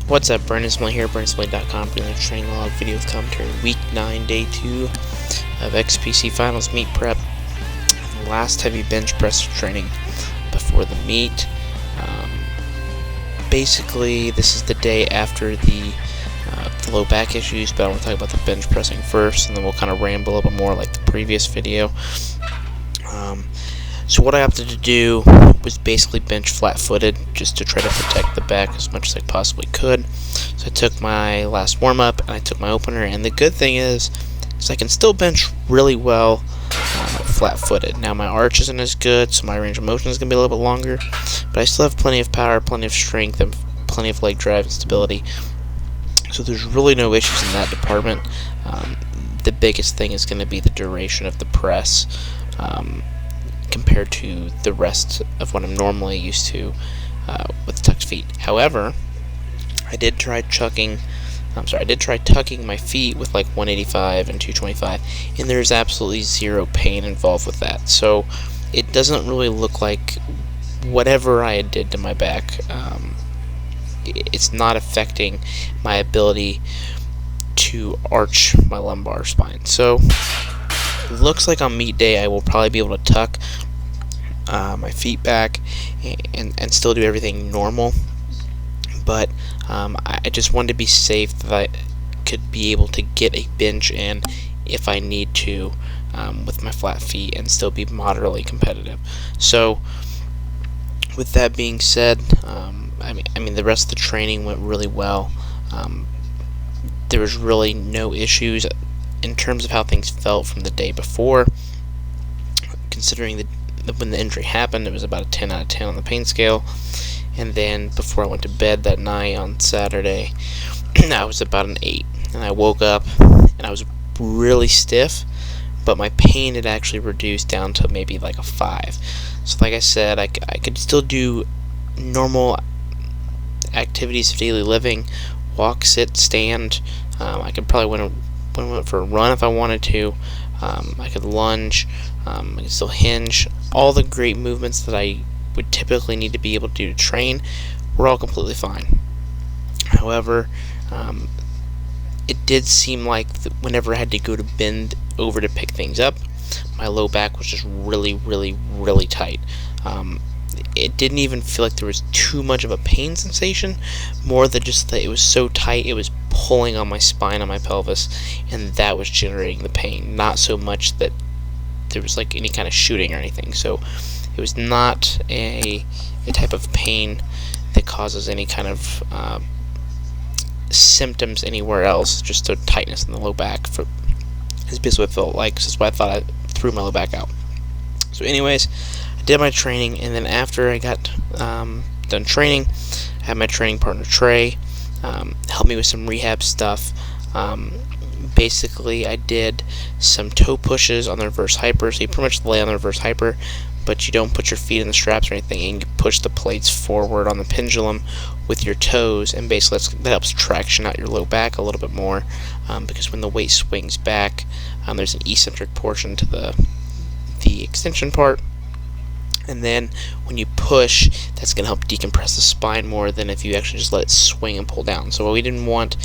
What's up, Brandon Smitley here, BrandonSmitley.com, bringing the training log video with commentary. Week 9, Day 2 of XPC Finals meet prep. Last heavy bench press training before the meet. Basically, this is the day after the low back issues, but I want to talk about the bench pressing first, and then we'll kind of ramble a little bit more like the previous video. So what I opted to do was basically bench flat-footed, just to try to protect the back as much as I possibly could. So I took my last warm-up, and I took my opener, and the good thing is I can still bench really well flat-footed. Now my arch isn't as good, so my range of motion is going to be a little bit longer, but I still have plenty of power, plenty of strength, and plenty of leg drive and stability. So there's really no issues in that department. The biggest thing is going to be the duration of the press compared to the rest of what I'm normally used to with tucked feet. However, I did try tucking my feet with like 185 and 225, and there's absolutely zero pain involved with that. So it doesn't really look like whatever I did to my back, it's not affecting my ability to arch my lumbar spine. So it looks like on meet day I will probably be able to tuck my feet back and still do everything normal, but I just wanted to be safe that I could be able to get a bench in if I need to with my flat feet and still be moderately competitive. So with that being said, I mean the rest of the training went really well. There was really no issues in terms of how things felt from the day before. Considering when the injury happened, it was about a 10 out of 10 on the pain scale. And then before I went to bed that night on Saturday, I was about an 8. And I woke up and I was really stiff, but my pain had actually reduced down to maybe like a 5. So like I said, I could still do normal activities of daily living, walk, sit, stand. I could probably went for a run if I wanted to. I could lunge. I could still hinge. All the great movements that I would typically need to be able to do to train were all completely fine. However, it did seem like whenever I had to go to bend over to pick things up, my low back was just really, really, really tight. It didn't even feel like there was too much of a pain sensation, more than just that it was so tight it was pulling on my spine, on my pelvis, and that was generating the pain, not so much that there was like any kind of shooting or anything. So it was not a type of pain that causes any kind of symptoms anywhere else, just a tightness in the low back. Is basically what it felt like. So that's why I thought I threw my low back out. So anyways, I did my training, and then after I got done training, I had my training partner Trey help me with some rehab stuff. Basically, I did some toe pushes on the reverse hyper. So you pretty much lay on the reverse hyper, but you don't put your feet in the straps or anything, and you push the plates forward on the pendulum with your toes, and basically that helps traction out your low back a little bit more, because when the weight swings back, there's an eccentric portion to the extension part, and then when you push, that's going to help decompress the spine more than if you actually just let it swing and pull down. So we didn't want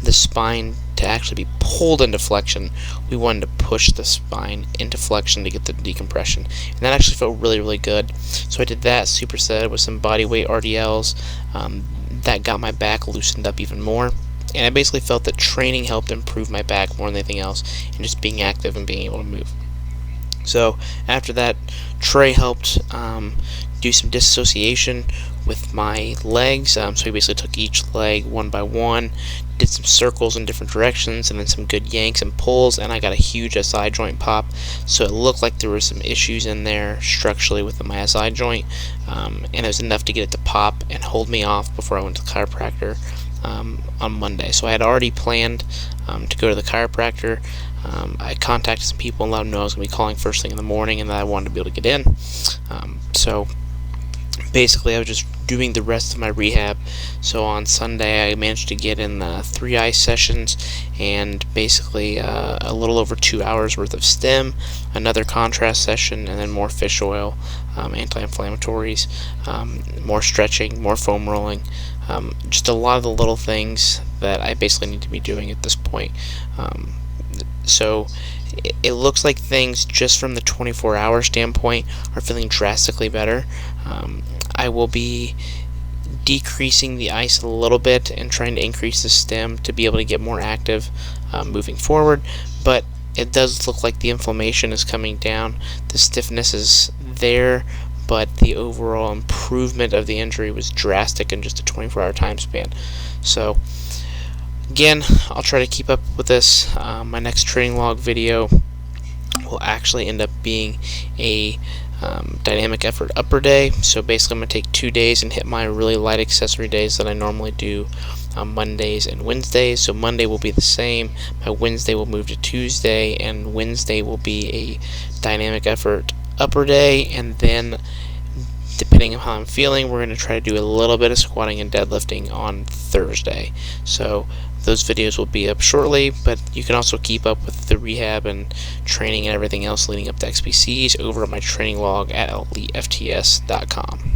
the spine to actually be pulled into flexion. We wanted to push the spine into flexion to get the decompression, and that actually felt really, really good. So I did that superset with some body weight RDLs. That got my back loosened up even more, and I basically felt that training helped improve my back more than anything else, and just being active and being able to move. So after that, Trey helped do some dissociation with my legs. So he basically took each leg one by one, did some circles in different directions, and then some good yanks and pulls, and I got a huge SI joint pop. So it looked like there were some issues in there structurally with my SI joint, and it was enough to get it to pop and hold me off before I went to the chiropractor on Monday. So I had already planned to go to the chiropractor. I contacted some people and let them know I was going to be calling first thing in the morning, and that I wanted to be able to get in. So basically I was just doing the rest of my rehab. So on Sunday I managed to get in 3 ice sessions and basically a little over 2 hours worth of stim, another contrast session, and then more fish oil. anti-inflammatories, more stretching, more foam rolling, just a lot of the little things that I basically need to be doing at this point. So it looks like things just from the 24-hour standpoint are feeling drastically better. I will be decreasing the ice a little bit and trying to increase the stem to be able to get more active moving forward, but it does look like the inflammation is coming down, the stiffness is there, but the overall improvement of the injury was drastic in just a 24-hour time span. So again, I'll try to keep up with this. My next training log video will actually end up being a dynamic effort upper day. So basically I'm going to take 2 days and hit my really light accessory days that I normally do on Mondays and Wednesdays. So Monday will be the same, my Wednesday will move to Tuesday, and Wednesday will be a dynamic effort upper day, and then depending on how I'm feeling, we're going to try to do a little bit of squatting and deadlifting on Thursday. So those videos will be up shortly, but you can also keep up with the rehab and training and everything else leading up to XPCs over at my training log at elitefts.com.